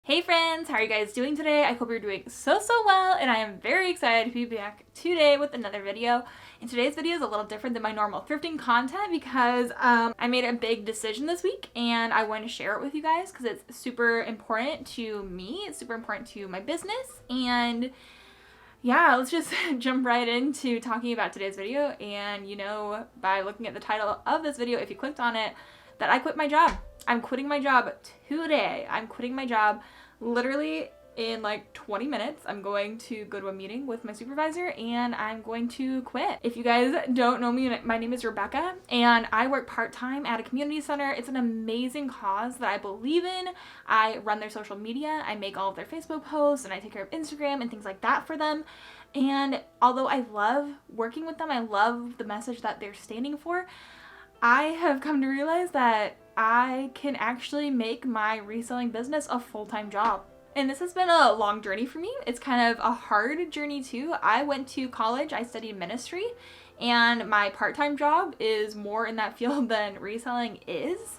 Hey friends, how are you guys doing today? I hope you're doing so well, and I am very excited to be back today with another video. And today's video is a little different than my normal thrifting content because I made a big decision this week and I wanted to share it with you guys because it's super important to me, it's super important to my business, and yeah, let's just jump right into talking about today's video. And you know, by looking at the title of this video, if you clicked on it, that I quit my job. I'm quitting my job today. I'm quitting my job literally in like 20 minutes. I'm going to go to a meeting with my supervisor and I'm going to quit. If you guys don't know me, my name is Rebecca and I work part-time at a community center. It's an amazing cause that I believe in. I run their social media. I make all of their Facebook posts and I take care of Instagram and things like that for them. And although I love working with them, I love the message that they're standing for, I have come to realize that I can actually make my reselling business a full-time job. And this has been a long journey for me. It's kind of a hard journey too. I went to college, I studied ministry, and my part-time job is more in that field than reselling is.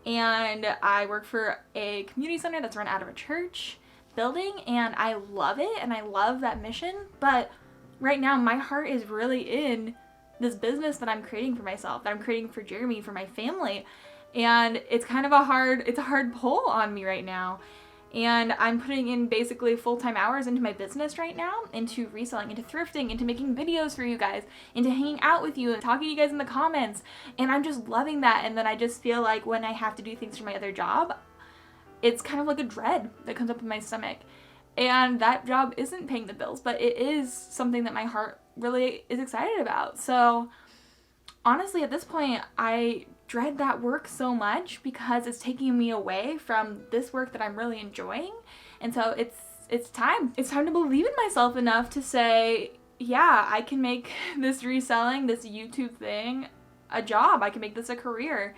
And I work for a community center that's run out of a church building, and I love it and I love that mission. But right now my heart is really in this business that I'm creating for myself, that I'm creating for Jeremy, for my family. And it's kind of a hard pull on me right now. And I'm putting in basically full-time hours into my business right now, into reselling, into thrifting, into making videos for you guys, into hanging out with you and talking to you guys in the comments. And I'm just loving that. And then I just feel like when I have to do things for my other job, it's kind of like a dread that comes up in my stomach. And that job isn't paying the bills, but it is something that my heart really is excited about. So honestly, at this point, I dread that work so much because it's taking me away from this work that I'm really enjoying. And so it's time to believe in myself enough to say, yeah, I can make this reselling, this YouTube thing, a job. I can make this a career.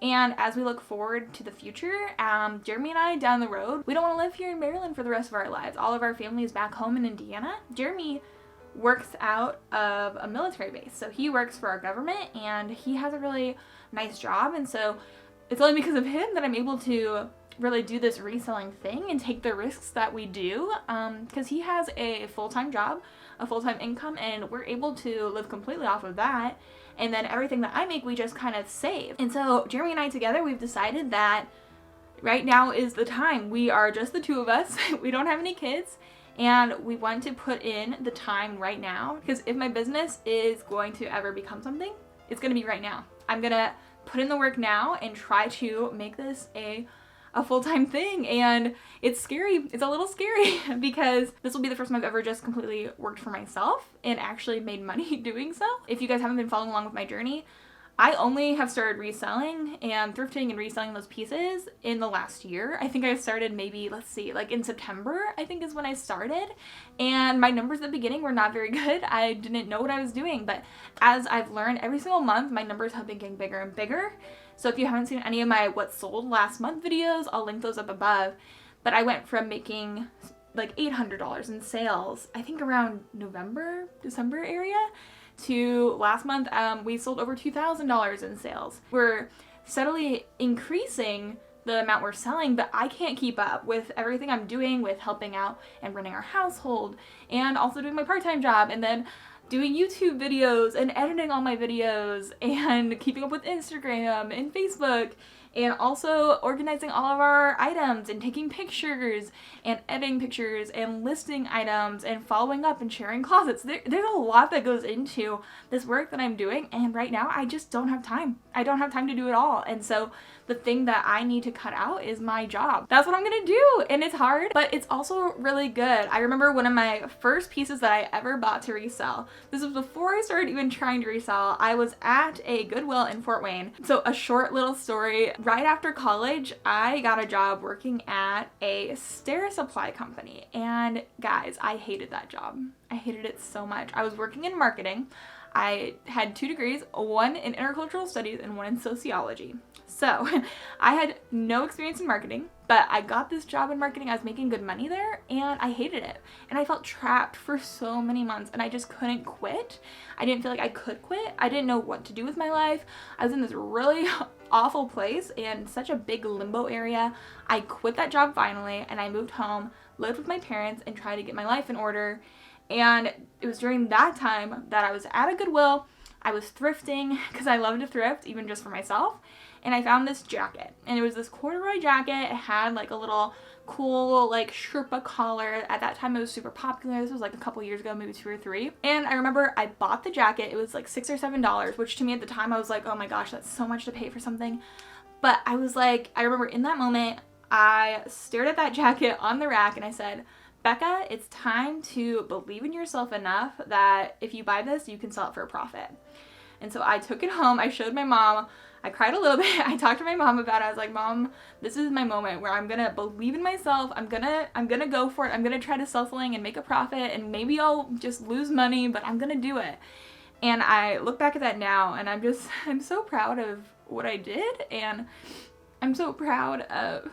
And as we look forward to the future, Jeremy and I down the road, we don't want to live here in Maryland for the rest of our lives. All of our family is back home in Indiana. Jeremy works out of a military base. So he works for our government and he has a really nice job. And so it's only because of him that I'm able to really do this reselling thing and take the risks that we do, because he has a full-time job, a full-time income, and we're able to live completely off of that. And then everything that I make, we just kind of save. And so Jeremy and I together, we've decided that right now is the time. We are just the two of us. We don't have any kids. And we want to put in the time right now, because if my business is going to ever become something, it's going to be right now. I'm going to put in the work now and try to make this a full-time thing. And it's scary. It's a little scary because this will be the first time I've ever just completely worked for myself and actually made money doing so. If you guys haven't been following along with my journey, I only have started reselling and thrifting and reselling those pieces in the last year. I think I started maybe, let's see, like in September, I think is when I started. And my numbers at the beginning were not very good. I didn't know what I was doing. But as I've learned every single month, my numbers have been getting bigger and bigger. So if you haven't seen any of my what sold last month videos, I'll link those up above. But I went from making like $800 in sales, I think around November, December area, to last month, we sold over $2,000 in sales. We're steadily increasing the amount we're selling, but I can't keep up with everything I'm doing with helping out and running our household and also doing my part-time job and then doing YouTube videos and editing all my videos and keeping up with Instagram and Facebook and also organizing all of our items and taking pictures and editing pictures and listing items and following up and sharing closets. There's a lot that goes into this work that I'm doing, and right now I just don't have time. I don't have time to do it all. And so the thing that I need to cut out is my job. That's what I'm gonna do, and it's hard, but it's also really good. I remember one of my first pieces that I ever bought to resell. This was before I started even trying to resell. I was at a Goodwill in Fort Wayne. So a short little story. Right after college, I got a job working at a stair supply company. And guys, I hated that job. I hated it so much. I was working in marketing. I had 2 degrees, one in intercultural studies and one in sociology. So I had no experience in marketing, but I got this job in marketing. I was making good money there and I hated it. And I felt trapped for so many months and I just couldn't quit. I didn't feel like I could quit. I didn't know what to do with my life. I was in this really awful place and such a big limbo area. I quit that job finally and I moved home, lived with my parents, and tried to get my life in order. And it was during that time that I was at a Goodwill. I was thrifting because I love to thrift, even just for myself. And I found this jacket, and it was this corduroy jacket. It had like a little cool like Sherpa collar. At that time it was super popular. This was like a couple years ago, maybe 2 or 3. And I remember I bought the jacket. It was like $6 or $7, which to me at the time I was like, oh my gosh, that's so much to pay for something. But I was like, I remember in that moment I stared at that jacket on the rack and I said, Becca, it's time to believe in yourself enough that if you buy this, you can sell it for a profit. And so I took it home. I showed my mom. I cried a little bit. I talked to my mom about it. I was like, Mom, this is my moment where I'm gonna believe in myself. I'm gonna go for it. I'm gonna try to sell something and make a profit, and maybe I'll just lose money, but I'm gonna do it. And I look back at that now, and I'm so proud of what I did, and I'm so proud of,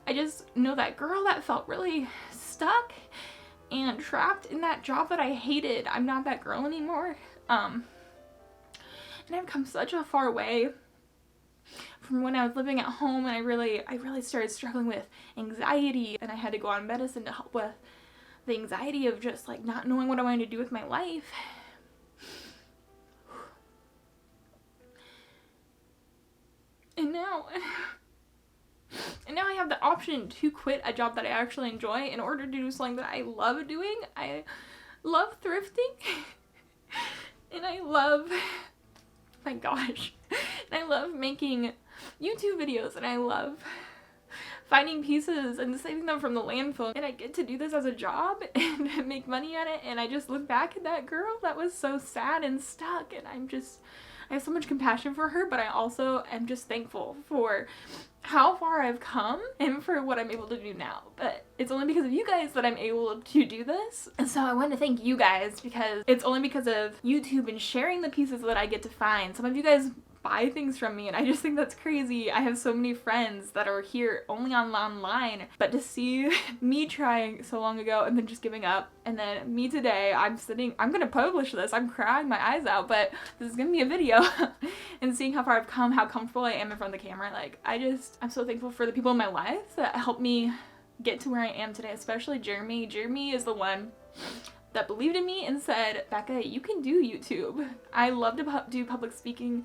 I just know that girl that felt really stuck and trapped in that job that I hated. I'm not that girl anymore. And I've come such a far way from when I was living at home, and I really started struggling with anxiety, and I had to go on medicine to help with the anxiety of just like not knowing what I wanted to do with my life. And now I have the option to quit a job that I actually enjoy in order to do something that I love doing. I love thrifting. And I love, my gosh, and I love making YouTube videos, and I love finding pieces and saving them from the landfill, and I get to do this as a job and make money at it. And I just look back at that girl that was so sad and stuck, and I have so much compassion for her, but I also am just thankful for how far I've come and for what I'm able to do now. But it's only because of you guys that I'm able to do this. And so I want to thank you guys, because it's only because of YouTube and sharing the pieces that I get to find. Some of you guys buy things from me, and I just think that's crazy. I have so many friends that are here only online, but to see me trying so long ago and then just giving up, and then me today, I'm gonna publish this, I'm crying my eyes out, but this is gonna be a video, and seeing how far I've come, how comfortable I am in front of the camera, like, I'm so thankful for the people in my life that helped me get to where I am today, especially Jeremy. Jeremy is the one that believed in me and said, Becca, you can do YouTube. I love to do public speaking,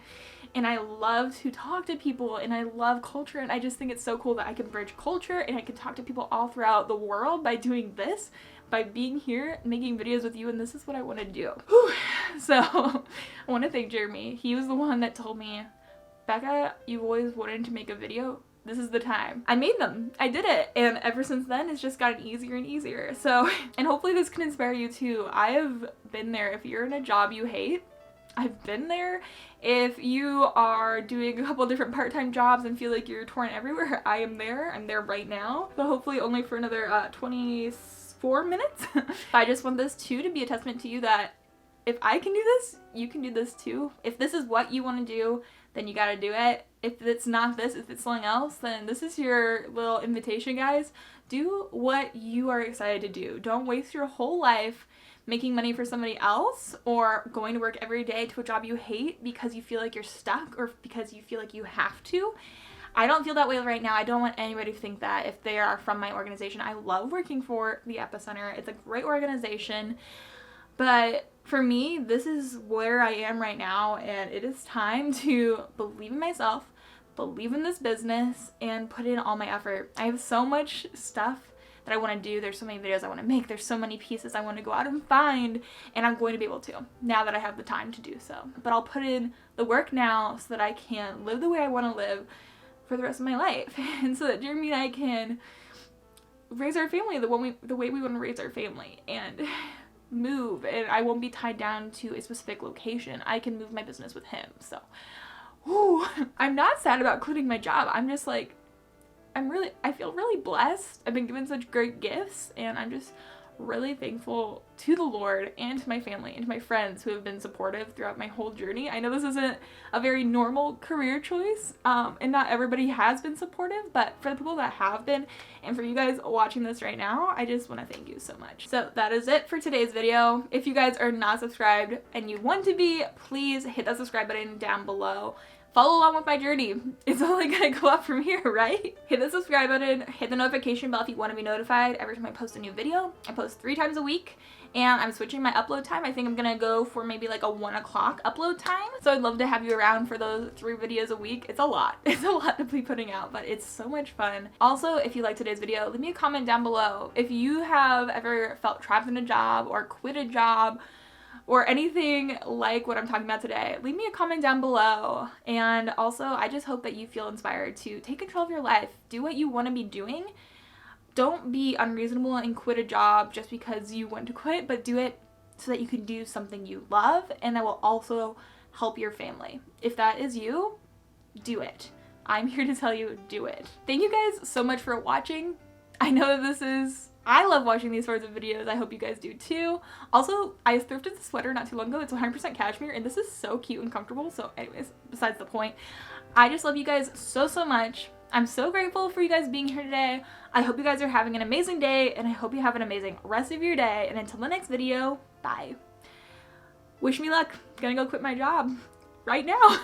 and I love to talk to people, and I love culture, and I just think it's so cool that I can bridge culture and I can talk to people all throughout the world by doing this, by being here, making videos with you, and this is what I want to do. Whew. So I want to thank Jeremy. He was the one that told me, Becca, you've always wanted to make a video. This is the time. I made them. I did it. And ever since then, it's just gotten easier and easier. So, and hopefully this can inspire you too. I have been there. If you're in a job you hate, I've been there. If you are doing a couple different part-time jobs and feel like you're torn everywhere, I am there. I'm there right now. But hopefully only for another 24 minutes. I just want this too to be a testament to you that if I can do this, you can do this too. If this is what you want to do, then you gotta do it. If it's not this, if it's something else, then this is your little invitation, guys. Do what you are excited to do. Don't waste your whole life making money for somebody else or going to work every day to a job you hate because you feel like you're stuck or because you feel like you have to. I don't feel that way right now. I don't want anybody to think that if they are from my organization. I love working for the Epicenter. It's a great organization. But for me, this is where I am right now, and it is time to believe in myself, believe in this business, and put in all my effort. I have so much stuff that I want to do. There's so many videos I want to make. There's so many pieces I want to go out and find, and I'm going to be able to now that I have the time to do so. But I'll put in the work now so that I can live the way I want to live for the rest of my life, and so that Jeremy and I can raise our family the way we want to raise our family, and move, and I won't be tied down to a specific location. I can move my business with him. So whew, I'm not sad about quitting my job. I'm just like, I feel really blessed. I've been given such great gifts, and I'm just really thankful to the Lord and to my family and to my friends who have been supportive throughout my whole journey. I know this isn't a very normal career choice, and not everybody has been supportive, but for the people that have been, and for you guys watching this right now, I just want to thank you so much. So that is it for today's video. If you guys are not subscribed and you want to be, please hit that subscribe button down below. Follow along with my journey. It's only gonna go up from here, right? Hit the subscribe button, hit the notification bell if you want to be notified every time I post a new video. I post 3 times a week, and I'm switching my upload time. I think I'm gonna go for maybe like a 1 o'clock upload time. So I'd love to have you around for those 3 videos a week. It's a lot. It's a lot to be putting out, but it's so much fun. Also, if you liked today's video, leave me a comment down below. If you have ever felt trapped in a job or quit a job, or anything like what I'm talking about today, leave me a comment down below. And also, I just hope that you feel inspired to take control of your life. Do what you want to be doing. Don't be unreasonable and quit a job just because you want to quit, but do it so that you can do something you love and that will also help your family. If that is you, do it. I'm here to tell you, do it. Thank you guys so much for watching. I know I love watching these sorts of videos. I hope you guys do too. Also, I thrifted the sweater not too long ago. It's 100% cashmere, and this is so cute and comfortable. So anyways, besides the point, I just love you guys so, so much. I'm so grateful for you guys being here today. I hope you guys are having an amazing day, and I hope you have an amazing rest of your day. And until the next video, bye. Wish me luck. Gonna go quit my job right now.